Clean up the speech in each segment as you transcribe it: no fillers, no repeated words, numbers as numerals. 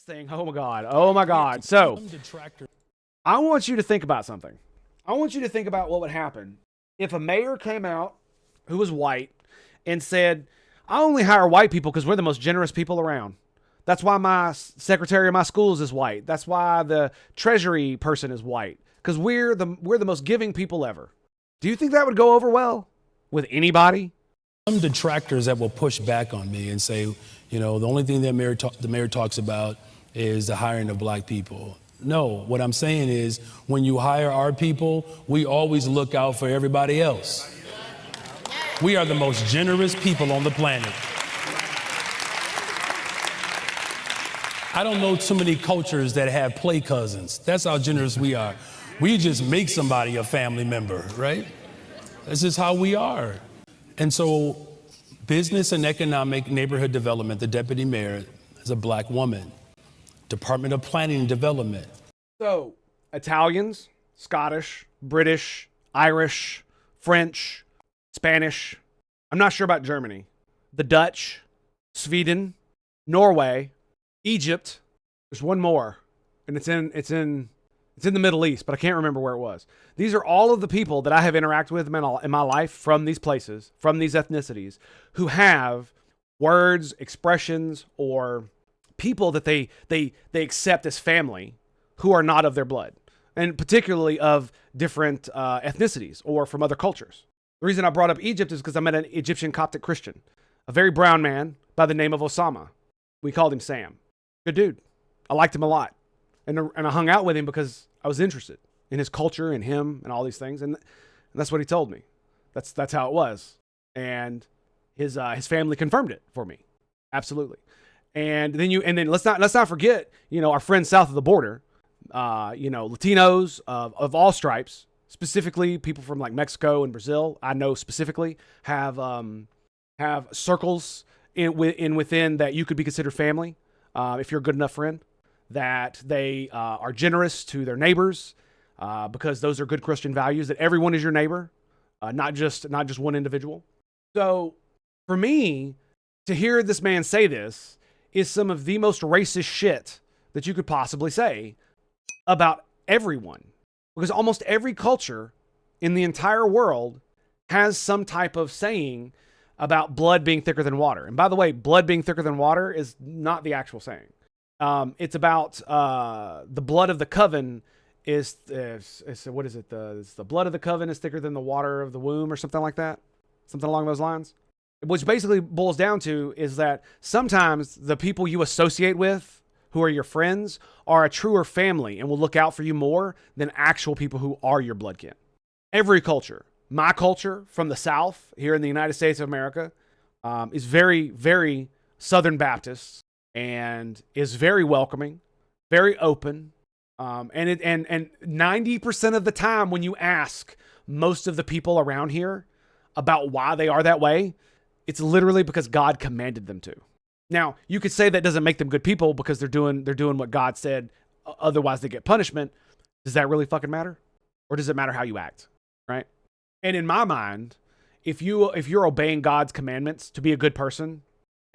thing. Oh my God. Oh my God. So I want you to think about something. I want you to think about what would happen if a mayor came out who was white and said, I only hire white people because we're the most generous people around. That's why my secretary of my schools is white. That's why the treasury person is white, because we're the most giving people ever. Do you think that would go over well with anybody? Some detractors that will push back on me and say, the only thing that the mayor talks about is the hiring of black people. No, what I'm saying is when you hire our people, we always look out for everybody else. We are the most generous people on the planet. I don't know too many cultures that have play cousins. That's how generous we are. We just make somebody a family member, right? That's just how we are. And so business and economic neighborhood development, the deputy mayor is a black woman. Department of Planning and Development. So Italians, Scottish, British, Irish, French, Spanish. I'm not sure about Germany. The Dutch, Sweden, Norway, Egypt. There's one more, and it's in the Middle East, but I can't remember where it was. These are all of the people that I have interacted with in my life from these places, from these ethnicities, who have words, expressions, or people that they accept as family who are not of their blood, and particularly of different ethnicities or from other cultures. The reason I brought up Egypt is because I met an Egyptian Coptic Christian, a very brown man by the name of Osama. We called him Sam. Good dude. I liked him a lot. And I hung out with him because I was interested in his culture and him and all these things. And that's what he told me. That's how it was. And his family confirmed it for me. Absolutely. And then let's not forget, our friends south of the border, Latinos of all stripes, specifically people from like Mexico and Brazil, I know specifically have circles within that you could be considered family, if you're a good enough friend, that they are generous to their neighbors, because those are good Christian values, that everyone is your neighbor, not just one individual. So for me to hear this man say this is some of the most racist shit that you could possibly say about everyone, because almost every culture in the entire world has some type of saying about blood being thicker than water. And by the way, blood being thicker than water is not the actual saying. It's about the blood of the coven is what is it? The blood of the coven is thicker than the water of the womb, or something like that. Something along those lines. Which basically boils down to is that sometimes the people you associate with, who are your friends, are a truer family and will look out for you more than actual people who are your blood kin. Every culture. My culture from the South here in the United States of America is very, very Southern Baptist and is very welcoming, very open. And 90% of the time when you ask most of the people around here about why they are that way, it's literally because God commanded them to. Now, you could say that doesn't make them good people because they're doing what God said, otherwise they get punishment. Does that really fucking matter? Or does it matter how you act? Right? And in my mind, if you're obeying God's commandments to be a good person,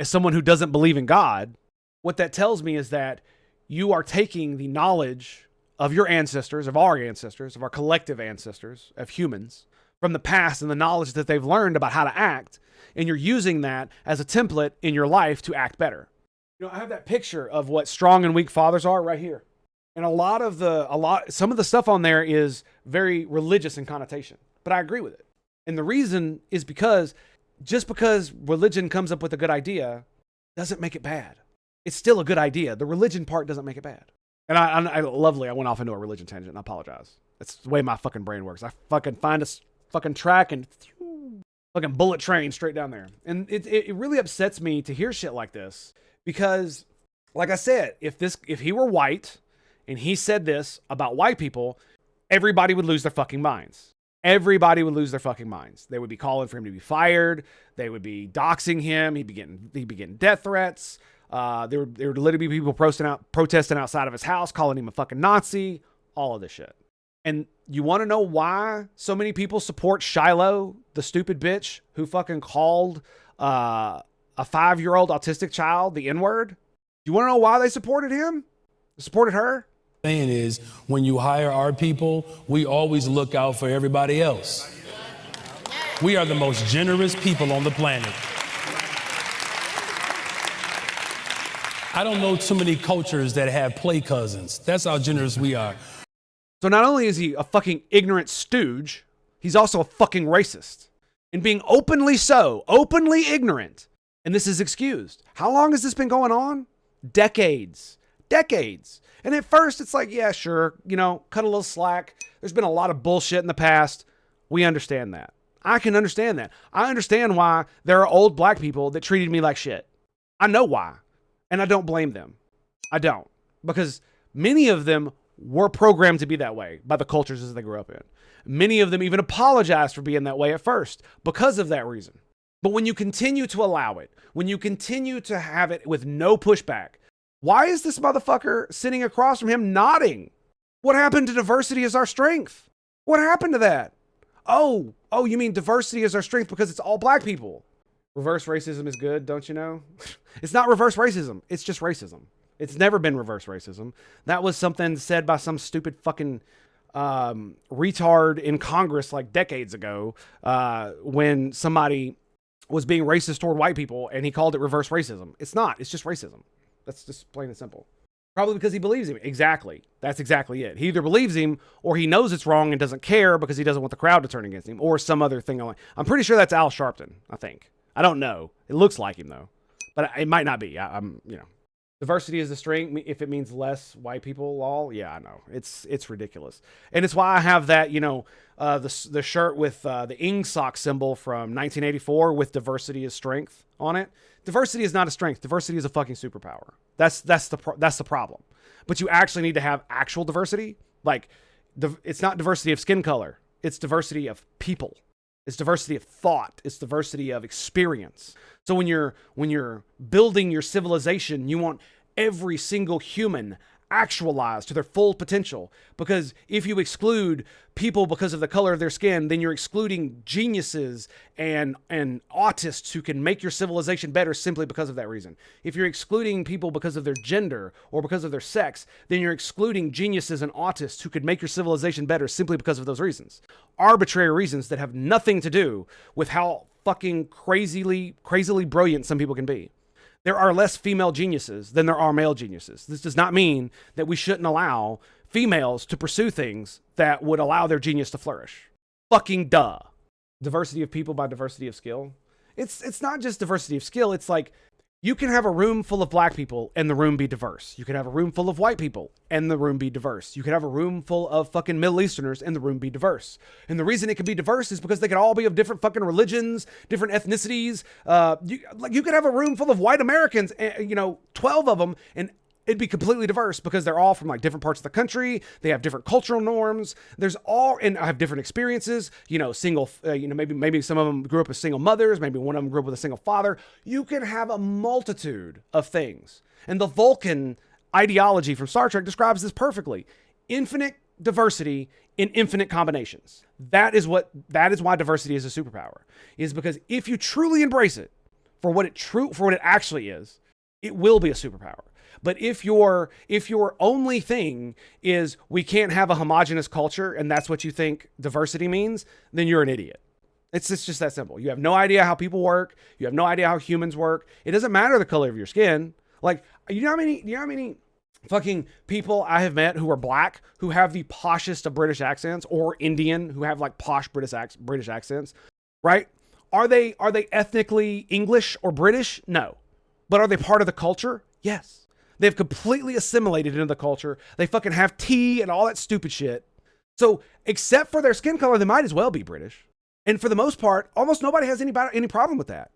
as someone who doesn't believe in God, what that tells me is that you are taking the knowledge of your ancestors, of our collective ancestors, of humans, from the past and the knowledge that they've learned about how to act, and you're using that as a template in your life to act better. I have that picture of what strong and weak fathers are right here. And some of the stuff on there is very religious in connotation, but I agree with it. And the reason is because just because religion comes up with a good idea doesn't make it bad. It's still a good idea. The religion part doesn't make it bad. And I went off into a religion tangent. I apologize. That's the way my fucking brain works. I fucking find a fucking track and fucking bullet train straight down there. And it really upsets me to hear shit like this because, like I said, if he were white and he said this about white people, everybody would lose their fucking minds. Everybody would lose their fucking minds. They would be calling for him to be fired. They would be doxing him. He'd be getting death threats. There would literally be people protesting outside of his house, calling him a fucking Nazi, all of this shit. And you want to know why so many people support Shiloh, the stupid bitch who fucking called a 5-year-old autistic child the N-word? You want to know why they supported him? They supported her? Saying is, when you hire our people, we always look out for everybody else. We are the most generous people on the planet. I don't know too many cultures that have play cousins. That's how generous we are. So not only is he a fucking ignorant stooge, he's also a fucking racist. And being openly ignorant. And this is excused. How long has this been going on? Decades. And at first it's like, yeah, sure, cut a little slack. There's been a lot of bullshit in the past. We understand that. I can understand that. I understand why there are old black people that treated me like shit. I know why. And I don't blame them. I don't. Because many of them were programmed to be that way by the cultures as they grew up in. Many of them even apologized for being that way at first because of that reason. But when you continue to allow it, when you continue to have it with no pushback, why is this motherfucker sitting across from him nodding? What happened to diversity is our strength? What happened to that? Oh, you mean diversity is our strength because it's all black people. Reverse racism is good, don't you know? It's not reverse racism. It's just racism. It's never been reverse racism. That was something said by some stupid fucking retard in Congress like decades ago when somebody was being racist toward white people and he called it reverse racism. It's not. It's just racism. That's just plain and simple. Probably because he believes him. Exactly. That's exactly it. He either believes him or he knows it's wrong and doesn't care because he doesn't want the crowd to turn against him or some other thing. I'm pretty sure that's Al Sharpton, I think. I don't know. It looks like him though, but it might not be. I'm. Diversity is the strength. If it means less white people, all, yeah, I know. It's ridiculous. And it's why I have that, the shirt with the Ingsoc symbol from 1984 with diversity is strength on it. Diversity is not a strength. Diversity is a fucking superpower. That's the problem. But you actually need to have actual diversity. Like, it's not diversity of skin color. It's diversity of people. It's diversity of thought. It's diversity of experience. So when you're building your civilization, you want every single human actualized to their full potential. Because if you exclude people because of the color of their skin, then you're excluding geniuses and autists who can make your civilization better simply because of that reason. If you're excluding people because of their gender or because of their sex, then you're excluding geniuses and autists who could make your civilization better simply because of those reasons. Arbitrary reasons that have nothing to do with how fucking crazily brilliant some people can be. There are less female geniuses than there are male geniuses. This does not mean that we shouldn't allow females to pursue things that would allow their genius to flourish. Fucking duh. Diversity of people by diversity of skill. It's not just diversity of skill. It's like you can have a room full of black people and the room be diverse. You can have a room full of white people and the room be diverse. You can have a room full of fucking Middle Easterners and the room be diverse. And the reason it can be diverse is because they can all be of different fucking religions, different ethnicities. You could have a room full of white Americans, 12 of them, and it'd be completely diverse because they're all from like different parts of the country. They have different cultural norms. And I have different experiences, single, maybe some of them grew up with single mothers. Maybe one of them grew up with a single father. You can have a multitude of things. And the Vulcan ideology from Star Trek describes this perfectly. Infinite diversity in infinite combinations. That is why diversity is a superpower, is because if you truly embrace it for what it actually is, it will be a superpower. But if your only thing is we can't have a homogenous culture and that's what you think diversity means, then you're an idiot. It's just that simple. You have no idea how people work. You have no idea how humans work. It doesn't matter the color of your skin. Like, you know how many fucking people I have met who are black who have the poshest of British accents, or Indian who have like posh British accents, right? Are they ethnically English or British? No. But are they part of the culture? Yes. They've completely assimilated into the culture. They fucking have tea and all that stupid shit. So, except for their skin color, they might as well be British. And for the most part, almost nobody has any problem with that.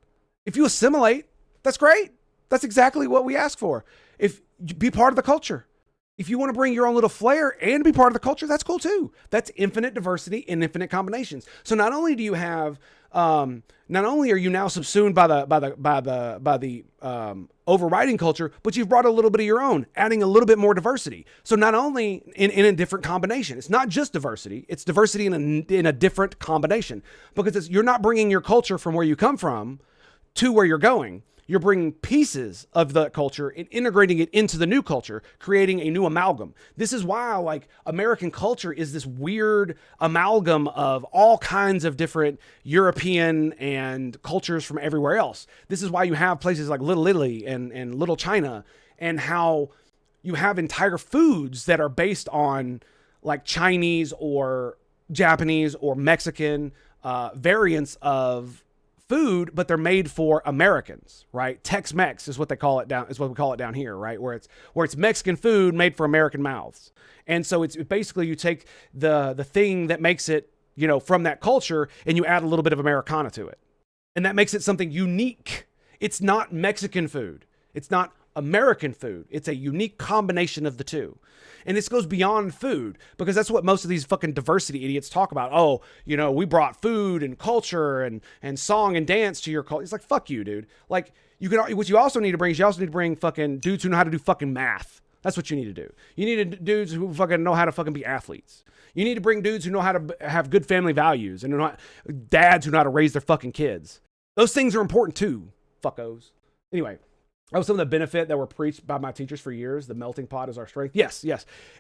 If you assimilate, that's great. That's exactly what we ask for. If you be part of the culture. If you want to bring your own little flair and be part of the culture, that's cool too. That's infinite diversity and infinite combinations. So not only do you have, not only are you now subsumed by the overriding culture, but you've brought a little bit of your own, adding a little bit more diversity. So not only in a different combination, it's not just diversity, it's diversity in a different combination, because you're not bringing your culture from where you come from to where you're going. You're bringing pieces of the culture and integrating it into the new culture, creating a new amalgam. This is why, like, American culture is this weird amalgam of all kinds of different European and cultures from everywhere else. This is why you have places like Little Italy and Little China, and how you have entire foods that are based on like Chinese or Japanese or Mexican variants of food, but they're made for Americans, right? Tex-Mex is what they call it is what we call it down here, right? Where it's Mexican food made for American mouths. And so it's basically you take the thing that makes it, you know, from that culture, and you add a little bit of Americana to it. And that makes it something unique. It's not Mexican food. It's not American food. It's a unique combination of the two. And this goes beyond food, because that's what most of these fucking diversity idiots talk about. Oh, you know, we brought food and culture and song and dance to your culture. It's like, fuck you, dude. Like, what you also need to bring is you also need to bring fucking dudes who know how to do fucking math. That's what you need to do. You need dudes who fucking know how to fucking be athletes. You need to bring dudes who know how to have good family values, and dads who know how to raise their fucking kids. Those things are important too, fuckos. Anyway. That was some of the benefit that were preached by my teachers for years. The melting pot is our strength. Yes.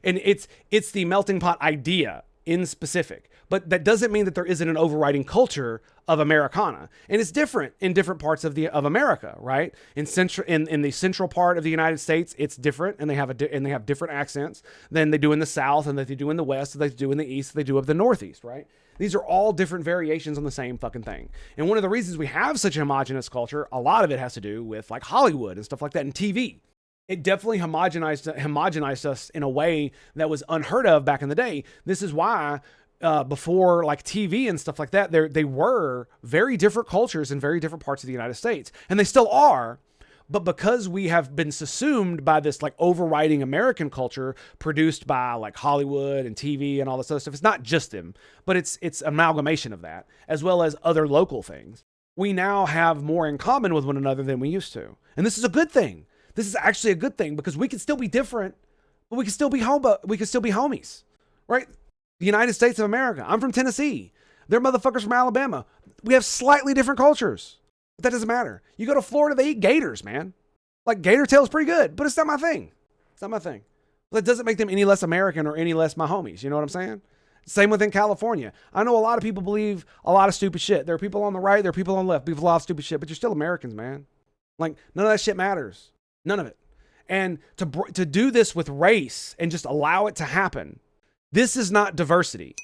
And it's the melting pot idea in specific. But that doesn't mean that there isn't an overriding culture of Americana. And it's different in different parts of America, right? In the central part of the United States, it's different, and they have different accents than they do in the South, and that they do in the West, and they do in the East, and they do up the Northeast, right? These are all different variations on the same fucking thing. And one of the reasons we have such a homogenous culture, a lot of it has to do with like Hollywood and stuff like that, and TV. It definitely homogenized us in a way that was unheard of back in the day. This is why before like TV and stuff like that, they were very different cultures in very different parts of the United States. And they still are. But because we have been subsumed by this like overriding American culture produced by like Hollywood and TV and all this other stuff, it's not just them, but it's amalgamation of that, as well as other local things. We now have more in common with one another than we used to. And this is a good thing. This is actually a good thing, because we can still be different, but we can still be homies, right? The United States of America. I'm from Tennessee. They're motherfuckers from Alabama. We have slightly different cultures. But that doesn't matter. You go to Florida, they eat gators, man. Like, gator tail is pretty good, but it's not my thing. It's not my thing. That doesn't make them any less American or any less my homies. You know what I'm saying? Same within California. I know a lot of people believe a lot of stupid shit. There are people on the right, there are people on the left, people a lot of stupid shit, but you're still Americans, man. Like, none of that shit matters. None of it. And to do this with race and just allow it to happen, this is not diversity.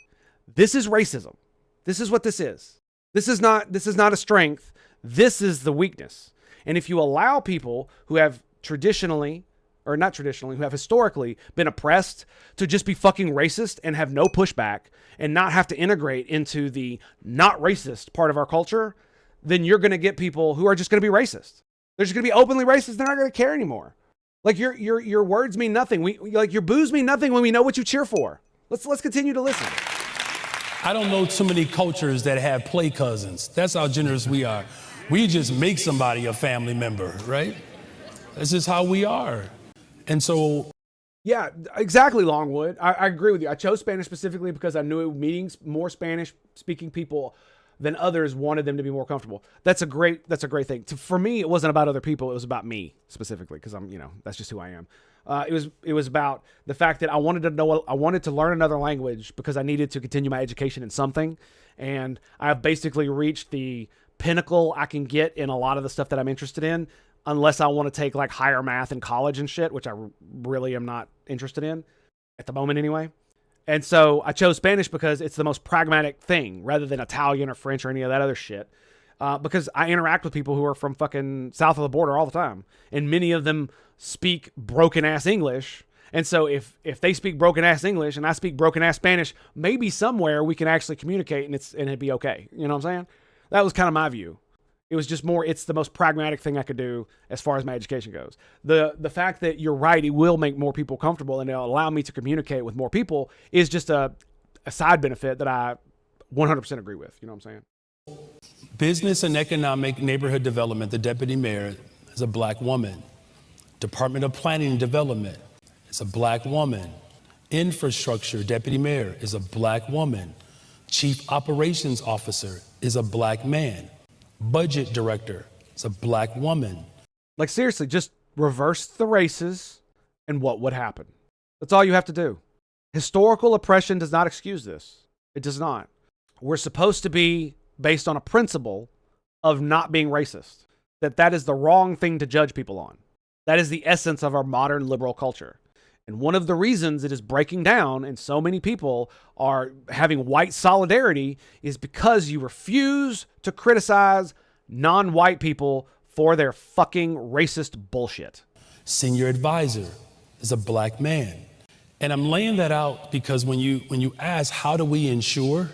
This is racism. This is what this is. This is not a strength. This is the weakness. And if you allow people who have historically been oppressed to just be fucking racist and have no pushback and not have to integrate into the not racist part of our culture, then you're going to get people who are just going to be racist. They're just going to be openly racist. They're not going to care anymore. Like your words mean nothing. Like your boos mean nothing when we know what you cheer for. Let's continue to listen. I don't know too many cultures that have play cousins. That's how generous we are. We just make somebody a family member, right? That's just how we are. And so... Yeah, exactly, Longwood. I agree with you. I chose Spanish specifically because I knew meeting more Spanish-speaking people than others wanted them to be more comfortable. That's a great thing. For me, it wasn't about other people. It was about me specifically, because that's just who I am. It was about the fact that I wanted to learn another language because I needed to continue my education in something. And I've basically reached the pinnacle I can get in a lot of the stuff that I'm interested in, unless I want to take like higher math in college and shit, which I really am not interested in at the moment anyway. And so I chose Spanish because it's the most pragmatic thing rather than Italian or French or any of that other shit. Because I interact with people who are from fucking south of the border all the time. And many of them speak broken ass English. And so if they speak broken ass English and I speak broken ass Spanish, maybe somewhere we can actually communicate and it'd be okay. You know what I'm saying? That was kind of my view. It was just more, it's the most pragmatic thing I could do as far as my education goes. The fact that you're right, it will make more people comfortable and it'll allow me to communicate with more people is just a side benefit that I 100% agree with. You know what I'm saying? Business and Economic Neighborhood Development, the deputy mayor is a black woman. Department of Planning and Development is a black woman. Infrastructure, deputy mayor is a black woman. Chief Operations Officer is a black man. Budget director is a black woman. Like, seriously, just reverse the races and what would happen? That's all you have to do. Historical oppression does not excuse this. It does not. We're supposed to be based on a principle of not being racist. That is the wrong thing to judge people on. That is the essence of our modern liberal culture. And one of the reasons it is breaking down and so many people are having white solidarity is because you refuse to criticize non-white people for their fucking racist bullshit. Senior advisor is a black man. And I'm laying that out because when you ask, how do we ensure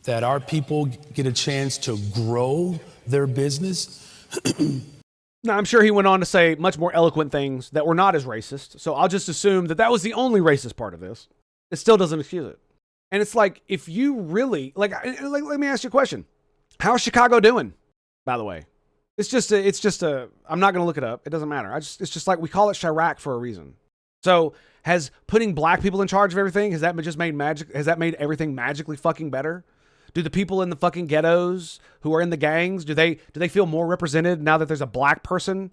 that our people get a chance to grow their business? Now, I'm sure he went on to say much more eloquent things that were not as racist. So I'll just assume that was the only racist part of this. It still doesn't excuse it. And it's like, if you really, like let me ask you a question. How's Chicago doing, by the way? It's just I'm not going to look it up. It doesn't matter. It's just like, we call it Chirac for a reason. So has putting black people in charge of everything, has that made everything magically fucking better? Do the people in the fucking ghettos who are in the gangs, do they feel more represented now that there's a black person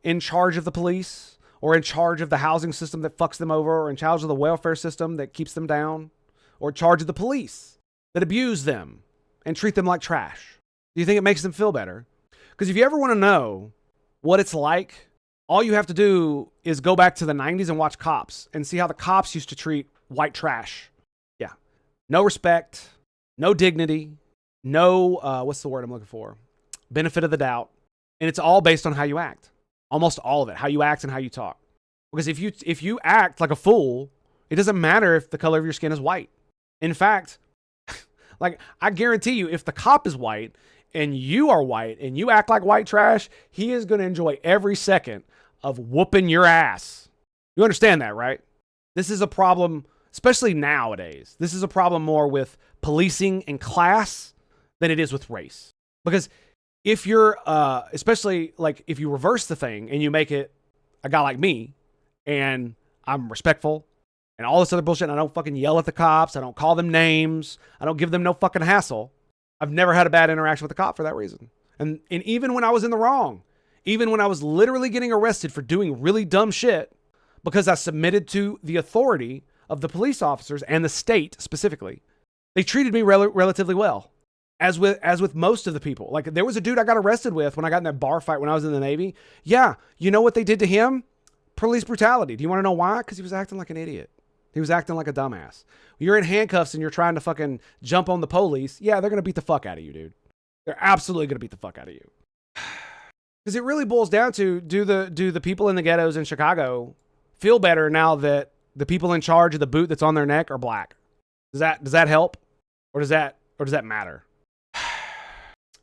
in charge of the police, or in charge of the housing system that fucks them over, or in charge of the welfare system that keeps them down, or in charge of the police that abuse them and treat them like trash? Do you think it makes them feel better? Because if you ever want to know what it's like, all you have to do is go back to the 90s and watch Cops and see how the cops used to treat white trash. Yeah. No respect. No dignity, no, what's the word I'm looking for? Benefit of the doubt. And it's all based on how you act. Almost all of it, how you act and how you talk. Because if you act like a fool, it doesn't matter if the color of your skin is white. In fact, like, I guarantee you, if the cop is white and you are white and you act like white trash, he is going to enjoy every second of whooping your ass. You understand that, right? This is a problem, especially nowadays. This is a problem more with policing and class than it is with race. Because if you're, especially like if you reverse the thing and you make it a guy like me, and I'm respectful and all this other bullshit, and I don't fucking yell at the cops, I don't call them names, I don't give them no fucking hassle. I've never had a bad interaction with a cop for that reason. And even when I was in the wrong, even when I was literally getting arrested for doing really dumb shit, because I submitted to the authority of the police officers and the state specifically, they treated me relatively well, as with most of the people. Like, there was a dude I got arrested with when I got in that bar fight when I was in the Navy. Yeah, you know what they did to him? Police brutality. Do you want to know why? Because he was acting like an idiot. He was acting like a dumbass. You're in handcuffs and you're trying to fucking jump on the police. Yeah, they're going to beat the fuck out of you, dude. They're absolutely going to beat the fuck out of you. Because it really boils down to, do the people in the ghettos in Chicago feel better now that the people in charge of the boot that's on their neck are black? Does that help? Or does that matter?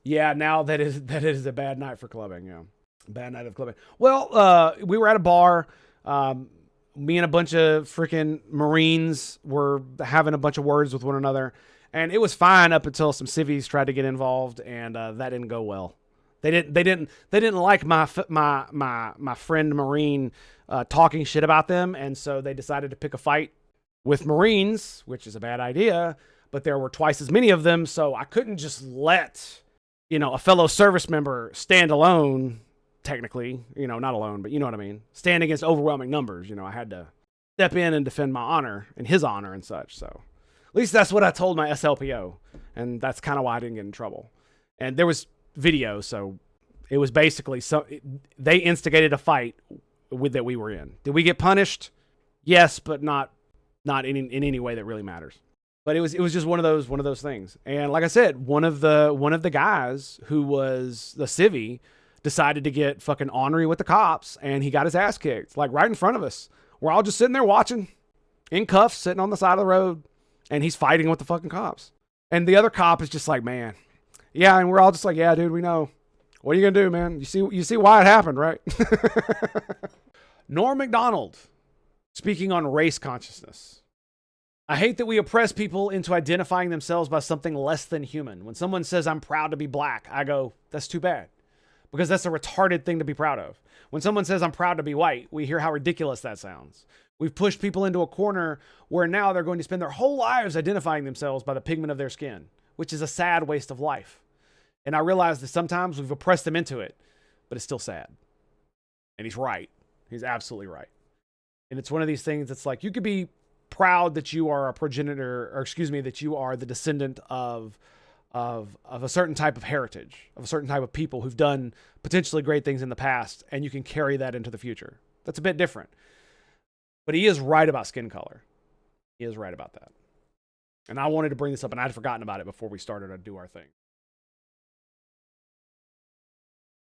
Yeah, now that is a bad night for clubbing. Yeah, bad night of clubbing. Well, we were at a bar. Me and a bunch of freaking Marines were having a bunch of words with one another, and it was fine up until some civvies tried to get involved, and that didn't go well. They didn't like my friend Marine talking shit about them, and so they decided to pick a fight with Marines, which is a bad idea. But there were twice as many of them, so I couldn't just let, a fellow service member stand alone, technically, not alone, but you know what I mean, stand against overwhelming numbers. I had to step in and defend my honor and his honor and such. So at least that's what I told my SLPO, and that's kind of why I didn't get in trouble. And there was video, so it was basically, they instigated a fight that we were in. Did we get punished? Yes, but not in any way that really matters. But it was just one of those things. And like I said, one of the guys who was the civvy decided to get fucking ornery with the cops, and he got his ass kicked, like right in front of us. We're all just sitting there watching, in cuffs, sitting on the side of the road, and he's fighting with the fucking cops. And the other cop is just like, man, yeah, and we're all just like, yeah, dude, we know. What are you gonna do, man? You see why it happened, right? Norm Macdonald, speaking on race consciousness. I hate that we oppress people into identifying themselves by something less than human. When someone says, I'm proud to be black, I go, that's too bad. Because that's a retarded thing to be proud of. When someone says, I'm proud to be white, we hear how ridiculous that sounds. We've pushed people into a corner where now they're going to spend their whole lives identifying themselves by the pigment of their skin, which is a sad waste of life. And I realize that sometimes we've oppressed them into it, but it's still sad. And he's right. He's absolutely right. And it's one of these things that's like, you could be proud that you are a progenitor, or excuse me, that you are the descendant of a certain type of heritage, of a certain type of people who've done potentially great things in the past, and you can carry that into the future. That's a bit different. But he is right about skin color. He is right about that. And I wanted to bring this up, and I'd forgotten about it before we started to do our thing.